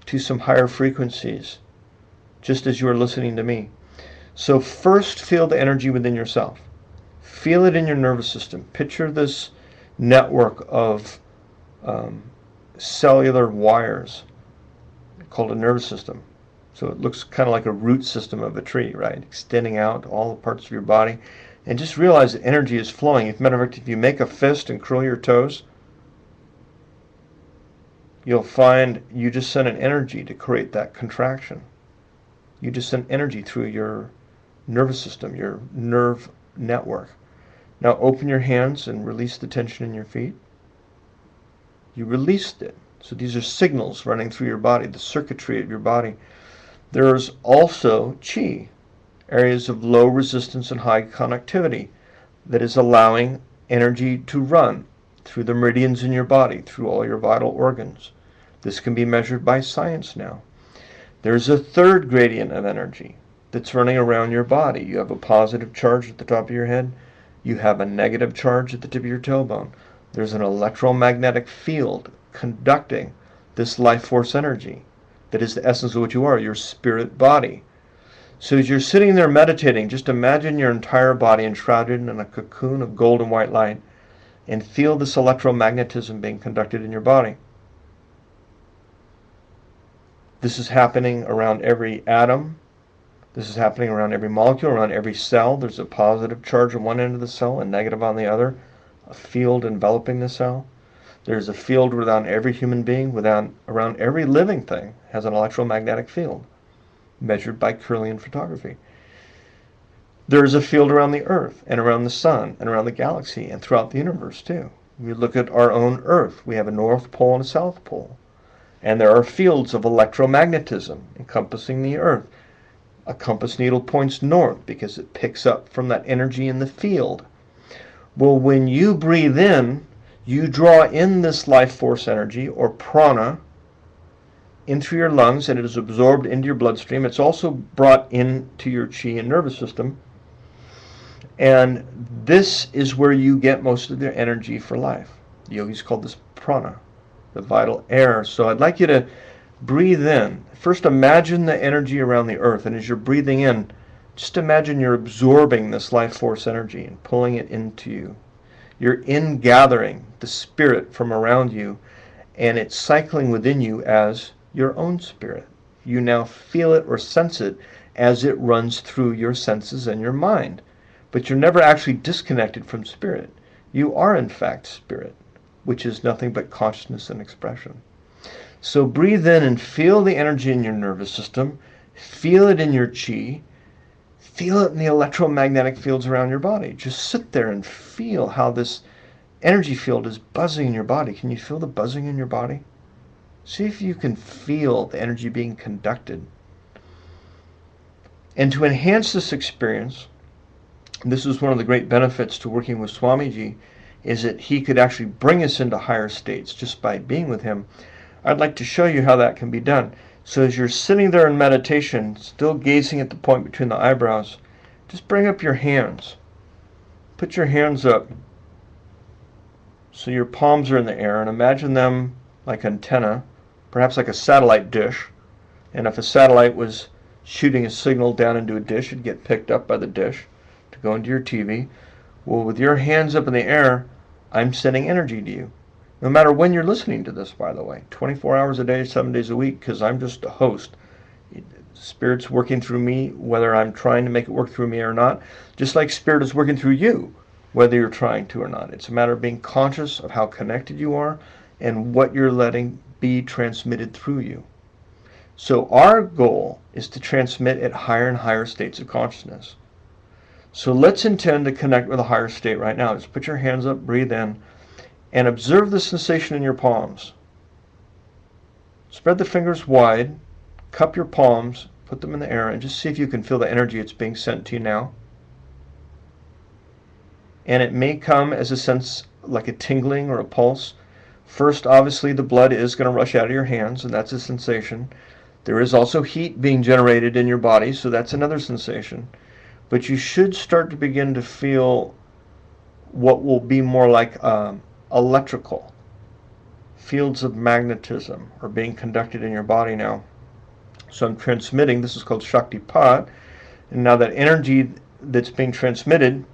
to some higher frequencies, just as you are listening to me. So first, feel the energy within yourself. Feel it in your nervous system. Picture this network of cellular wires called a nervous system. So it looks kind of like a root system of a tree, right? Extending out to all the parts of your body. And just realize that energy is flowing. As a matter of fact, if you make a fist and curl your toes, you'll find you just sent an energy to create that contraction. You just sent energy through your nervous system, your nerve network. Now open your hands and release the tension in your feet. You released it. So these are signals running through your body, the circuitry of your body. There's also chi, areas of low resistance and high connectivity, that is allowing energy to run through the meridians in your body, through all your vital organs. This can be measured by science now. There's a third gradient of energy that's running around your body. You have a positive charge at the top of your head. You have a negative charge at the tip of your tailbone. There's an electromagnetic field conducting this life force energy that is the essence of what you are, your spirit body. So as you're sitting there meditating, just imagine your entire body enshrouded in a cocoon of gold and white light, and feel this electromagnetism being conducted in your body. This is happening around every atom. This is happening around every molecule, around every cell. There's a positive charge on one end of the cell, a negative on the other, a field enveloping the cell. There's a field around every human being, around every living thing has an electromagnetic field, measured by Kirlian photography. There's a field around the Earth, and around the Sun, and around the galaxy, and throughout the universe too. We look at our own Earth. We have a North Pole and a South Pole. And there are fields of electromagnetism encompassing the Earth. A compass needle points north because it picks up from that energy in the field. Well, when you breathe in, you draw in this life force energy, or prana, in through your lungs and it is absorbed into your bloodstream. It's also brought into your chi and nervous system. And this is where you get most of your energy for life. The yogis call this prana, the vital air. So I'd like you to breathe in. First, imagine the energy around the earth. And as you're breathing in, just imagine you're absorbing this life force energy and pulling it into you. You're in-gathering the spirit from around you, and it's cycling within you as your own spirit. You now feel it or sense it as it runs through your senses and your mind. But you're never actually disconnected from spirit. You are, in fact, spirit, which is nothing but consciousness and expression. So breathe in and feel the energy in your nervous system. Feel it in your chi. Feel it in the electromagnetic fields around your body. Just sit there and feel how this energy field is buzzing in your body. Can you feel the buzzing in your body? See if you can feel the energy being conducted. And to enhance this experience, this is one of the great benefits to working with Swamiji, is that he could actually bring us into higher states just by being with him. I'd like to show you how that can be done. So as you're sitting there in meditation, still gazing at the point between the eyebrows, just bring up your hands. Put your hands up so your palms are in the air, and imagine them like antenna, perhaps like a satellite dish. And if a satellite was shooting a signal down into a dish, it'd get picked up by the dish to go into your TV. Well, with your hands up in the air, I'm sending energy to you. No matter when you're listening to this, by the way, 24 hours a day, 7 days a week, because I'm just a host. Spirit's working through me, whether I'm trying to make it work through me or not, just like Spirit is working through you, whether you're trying to or not. It's a matter of being conscious of how connected you are and what you're letting be transmitted through you. So our goal is to transmit at higher and higher states of consciousness. So let's intend to connect with a higher state right now. Just put your hands up, breathe in, and observe the sensation in your palms. Spread the fingers wide, cup your palms, put them in the air, and just see if you can feel the energy that's being sent to you now. And it may come as a sense like a tingling or a pulse. First, obviously, the blood is going to rush out of your hands, and that's a sensation. There is also heat being generated in your body, so that's another sensation. But you should start to begin to feel what will be more like electrical fields of magnetism are being conducted in your body now. So I'm transmitting, this is called Shaktipat, and now that energy that's being transmitted,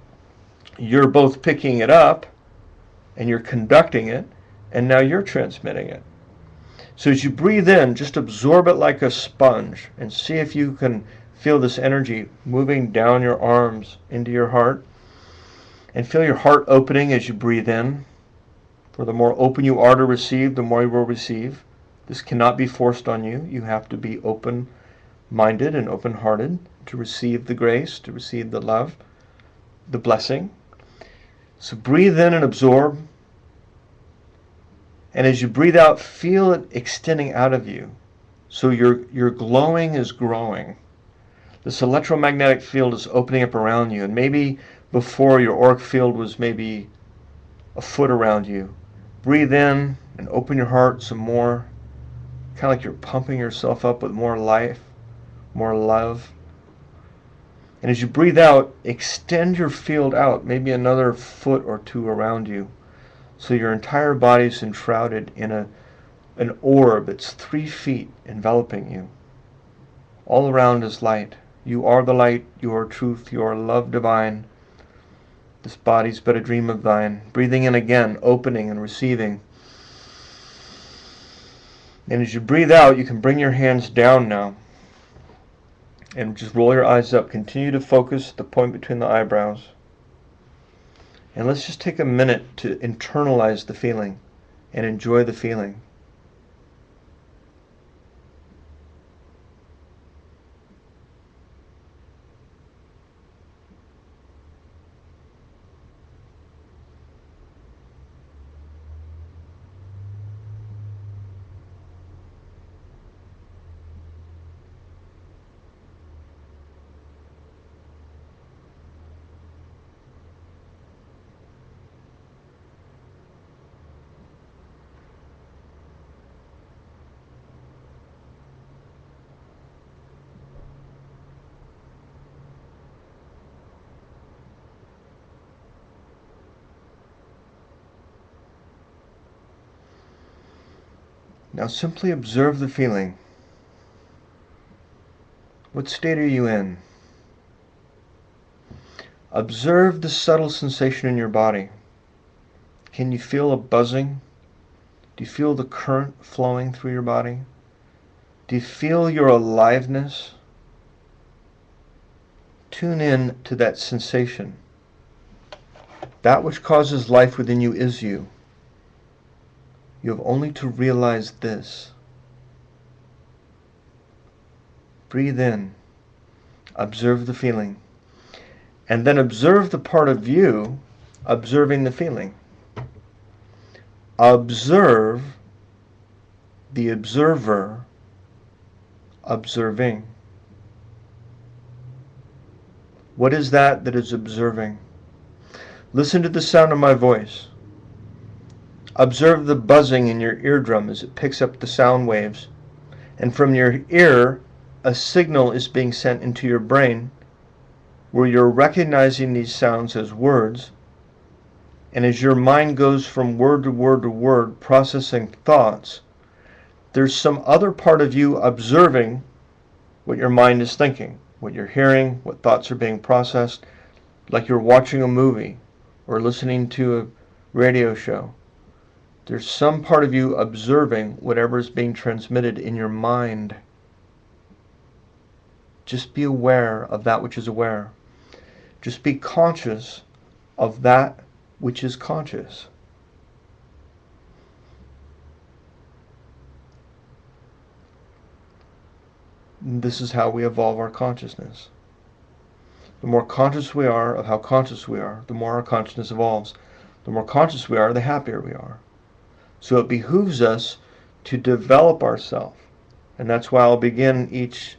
you're both picking it up and you're conducting it, and now you're transmitting it. So as you breathe in, just absorb it like a sponge and see if you can feel this energy moving down your arms into your heart, and feel your heart opening as you breathe in. For the more open you are to receive, the more you will receive. This cannot be forced on you. You have to be open-minded and open-hearted to receive the grace, to receive the love, the blessing. So breathe in and absorb. And as you breathe out, feel it extending out of you. So your glowing is growing. This electromagnetic field is opening up around you. And maybe before your auric field was maybe a foot around you. Breathe in and open your heart some more. Kind of like you're pumping yourself up with more life, more love. And as you breathe out, extend your field out, maybe another foot or two around you. So your entire body is enshrouded in an orb that's 3 feet enveloping you. All around is light. You are the light, you are truth, you are love divine. This body's but a dream of thine. Breathing in again, opening and receiving. And as you breathe out, you can bring your hands down now. And just roll your eyes up. Continue to focus the point between the eyebrows. And let's just take a minute to internalize the feeling and enjoy the feeling. Now simply observe the feeling. What state are you in? Observe the subtle sensation in your body. Can you feel a buzzing? Do you feel the current flowing through your body? Do you feel your aliveness? Tune in to that sensation. That which causes life within you is you. You have only to realize this. Breathe in. Observe the feeling. And then observe the part of you observing the feeling. Observe the observer observing. What is that is observing? Listen to the sound of my voice. Observe the buzzing in your eardrum as it picks up the sound waves. And from your ear, a signal is being sent into your brain where you're recognizing these sounds as words. And as your mind goes from word to word to word, processing thoughts, there's some other part of you observing what your mind is thinking, what you're hearing, what thoughts are being processed, like you're watching a movie or listening to a radio show. There's some part of you observing whatever is being transmitted in your mind. Just be aware of that which is aware. Just be conscious of that which is conscious. This is how we evolve our consciousness. The more conscious we are of how conscious we are, the more our consciousness evolves. The more conscious we are, the happier we are. So it behooves us to develop ourselves. And that's why I'll begin each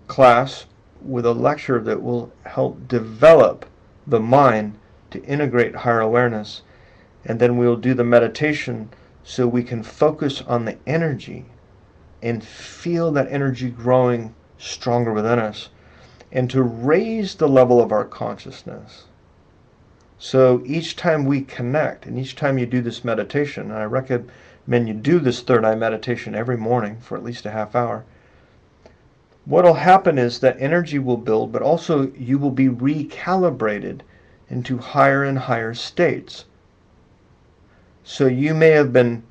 class with a lecture that will help develop the mind to integrate higher awareness. And then we'll do the meditation so we can focus on the energy and feel that energy growing stronger within us, and to raise the level of our consciousness. So each time we connect, and each time you do this meditation, and I recommend you do this third eye meditation every morning for at least a half hour, what will happen is that energy will build, but also you will be recalibrated into higher and higher states. So you may have been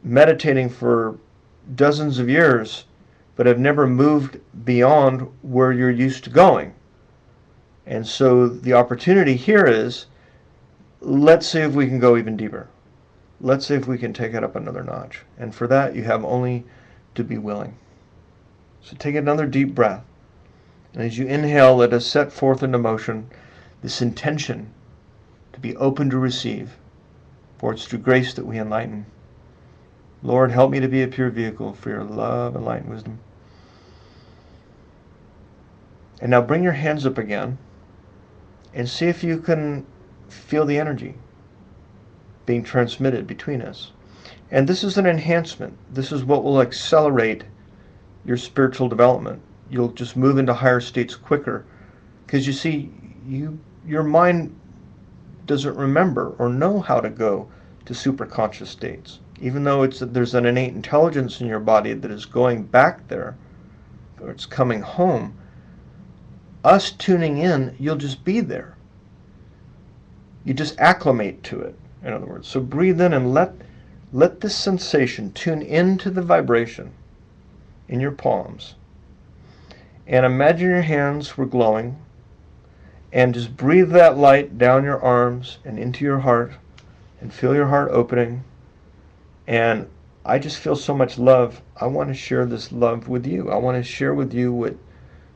meditating for dozens of years, but have never moved beyond where you're used to going. And so the opportunity here is, let's see if we can go even deeper. Let's see if we can take it up another notch. And for that, you have only to be willing. So take another deep breath. And as you inhale, let us set forth into motion this intention to be open to receive. For it's through grace that we enlighten. Lord, help me to be a pure vehicle for your love and light and wisdom. And now bring your hands up again and see if you can feel the energy being transmitted between us. And this is an enhancement. This is what will accelerate your spiritual development. You'll just move into higher states quicker. Because you see, your mind doesn't remember or know how to go to superconscious states. Even though there's an innate intelligence in your body that is going back there, or it's coming home, us tuning in, you'll just be there. You just acclimate to it, in other words. So breathe in and let this sensation tune into the vibration in your palms. And imagine your hands were glowing, and just breathe that light down your arms and into your heart, and feel your heart opening. And I just feel so much love. I want to share this love with you. I want to share with you what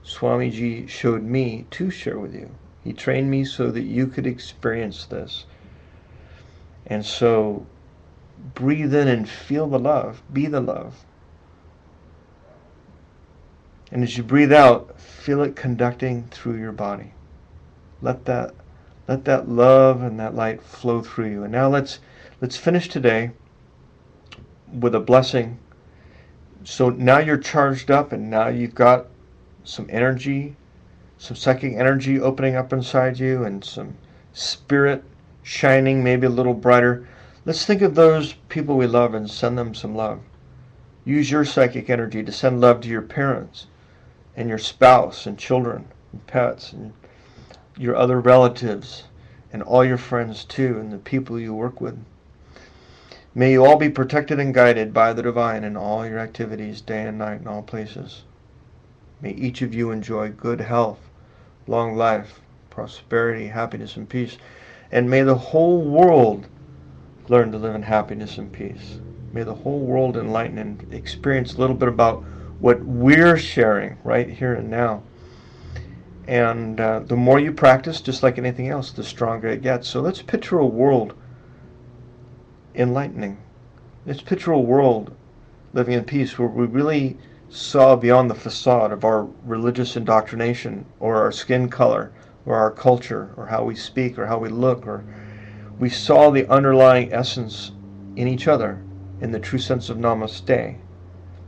Swamiji showed me to share with you. He trained me so that you could experience this. And so breathe in and feel the love. Be the love. And as you breathe out, feel it conducting through your body. Let that love and that light flow through you. And now let's finish today with a blessing. So now you're charged up, and now you've got some energy, some psychic energy opening up inside you, and some spirit shining maybe a little brighter. Let's think of those people we love and send them some love. Use your psychic energy to send love to your parents and your spouse and children and pets and your other relatives and all your friends too, and the people you work with. May you all be protected and guided by the divine in all your activities, day and night, in all places. May each of you enjoy good health, long life, prosperity, happiness, and peace. And may the whole world learn to live in happiness and peace. May the whole world enlighten and experience a little bit about what we're sharing right here and now. And the more you practice, just like anything else, the stronger it gets. So let's picture a world enlightening. Let's picture a world living in peace where we really saw beyond the facade of our religious indoctrination or our skin color or our culture or how we speak or how we look, or we saw the underlying essence in each other in the true sense of Namaste.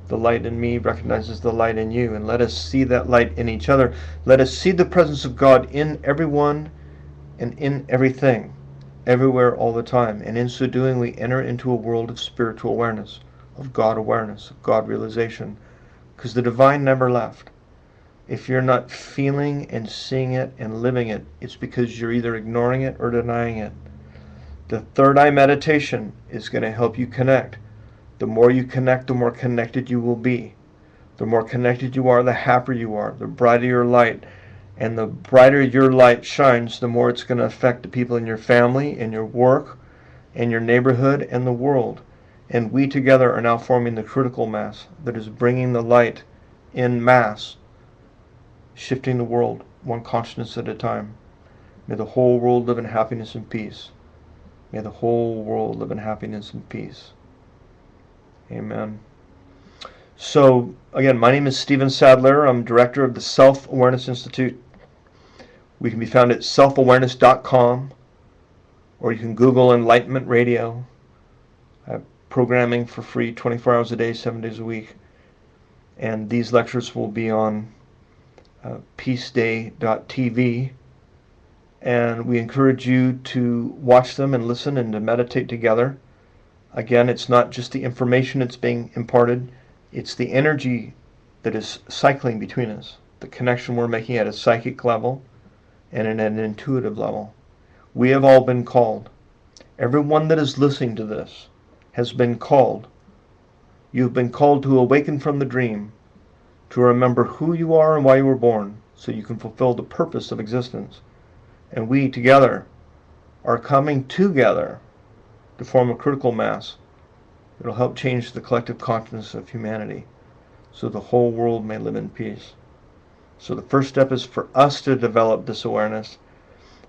The light in me recognizes the light in you, and let us see that light in each other. Let us see the presence of God in everyone and in everything, everywhere, all the time. And in so doing, we enter into a world of spiritual awareness, of God awareness, of God realization, because the divine never left. If you're not feeling and seeing it and living it, it's because you're either ignoring it or denying it. The third eye meditation is going to help you connect. The more you connect, the more connected you will be. The more connected you are, the happier you are, the brighter your light. And the brighter your light shines, the more it's going to affect the people in your family, in your work, in your neighborhood, and the world. And we together are now forming the critical mass that is bringing the light in mass, shifting the world one consciousness at a time. May the whole world live in happiness and peace. May the whole world live in happiness and peace. Amen. So, again, my name is Stephen Sadler. I'm director of the Self-Awareness Institute. We can be found at selfawareness.com, or you can Google Enlightenment Radio. I have programming for free 24 hours a day, 7 days a week. And these lectures will be on peaceday.tv. And we encourage you to watch them and listen and to meditate together. Again, it's not just the information that's being imparted, it's the energy that is cycling between us, the connection we're making at a psychic level and at an intuitive level. We have all been called. Everyone that is listening to this has been called. You've been called to awaken from the dream, to remember who you are and why you were born, so you can fulfill the purpose of existence. And we together are coming together to form a critical mass that will help change the collective consciousness of humanity so the whole world may live in peace. So the first step is for us to develop this awareness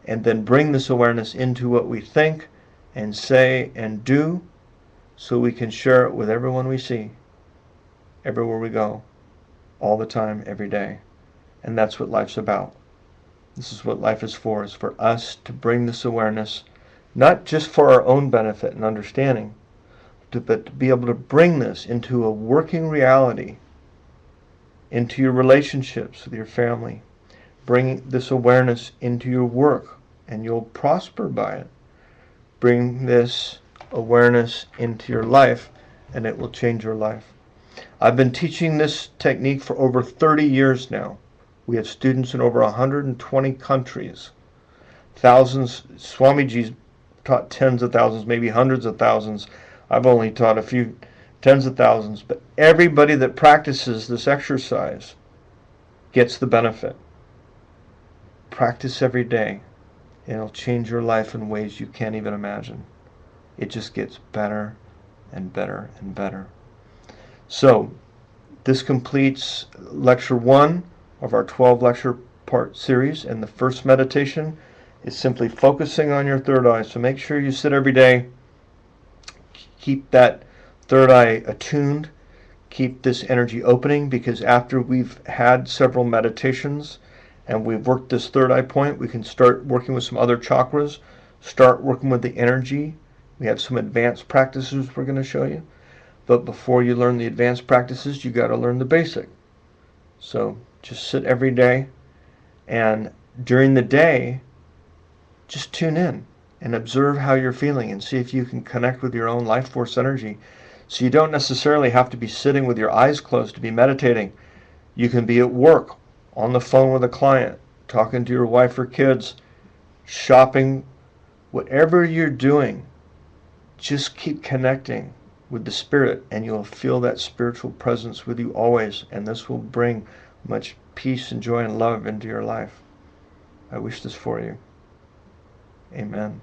and then bring this awareness into what we think and say and do so we can share it with everyone we see, everywhere we go, all the time, every day. And that's what life's about. This is what life is for us to bring this awareness, not just for our own benefit and understanding, but to be able to bring this into a working reality, into your relationships with your family. Bring this awareness into your work, and you'll prosper by it. Bring this awareness into your life, and it will change your life. I've been teaching this technique for over 30 years now. We have students in over 120 countries. Thousands. Swamiji's taught tens of thousands, maybe hundreds of thousands. I've only taught a few tens of thousands. But everybody that practices this exercise gets the benefit. Practice every day. It'll change your life in ways you can't even imagine. It just gets better and better and better. So, this completes lecture 1 of our 12 lecture part series, and the first meditation is simply focusing on your third eye. So make sure you sit every day, keep that third eye attuned, keep this energy opening, because after we've had several meditations and we've worked this third eye point, we can start working with some other chakras, start working with the energy. We have some advanced practices we're going to show you. But before you learn the advanced practices, you got to learn the basic. So just sit every day, and during the day, just tune in and observe how you're feeling and see if you can connect with your own life force energy So you don't necessarily have to be sitting with your eyes closed to be meditating. You can be at work, on the phone with a client, talking to your wife or kids, shopping, whatever you're doing. Just keep connecting with the Spirit, and you'll feel that spiritual presence with you always, and this will bring much peace and joy and love into your life. I wish this for you. Amen.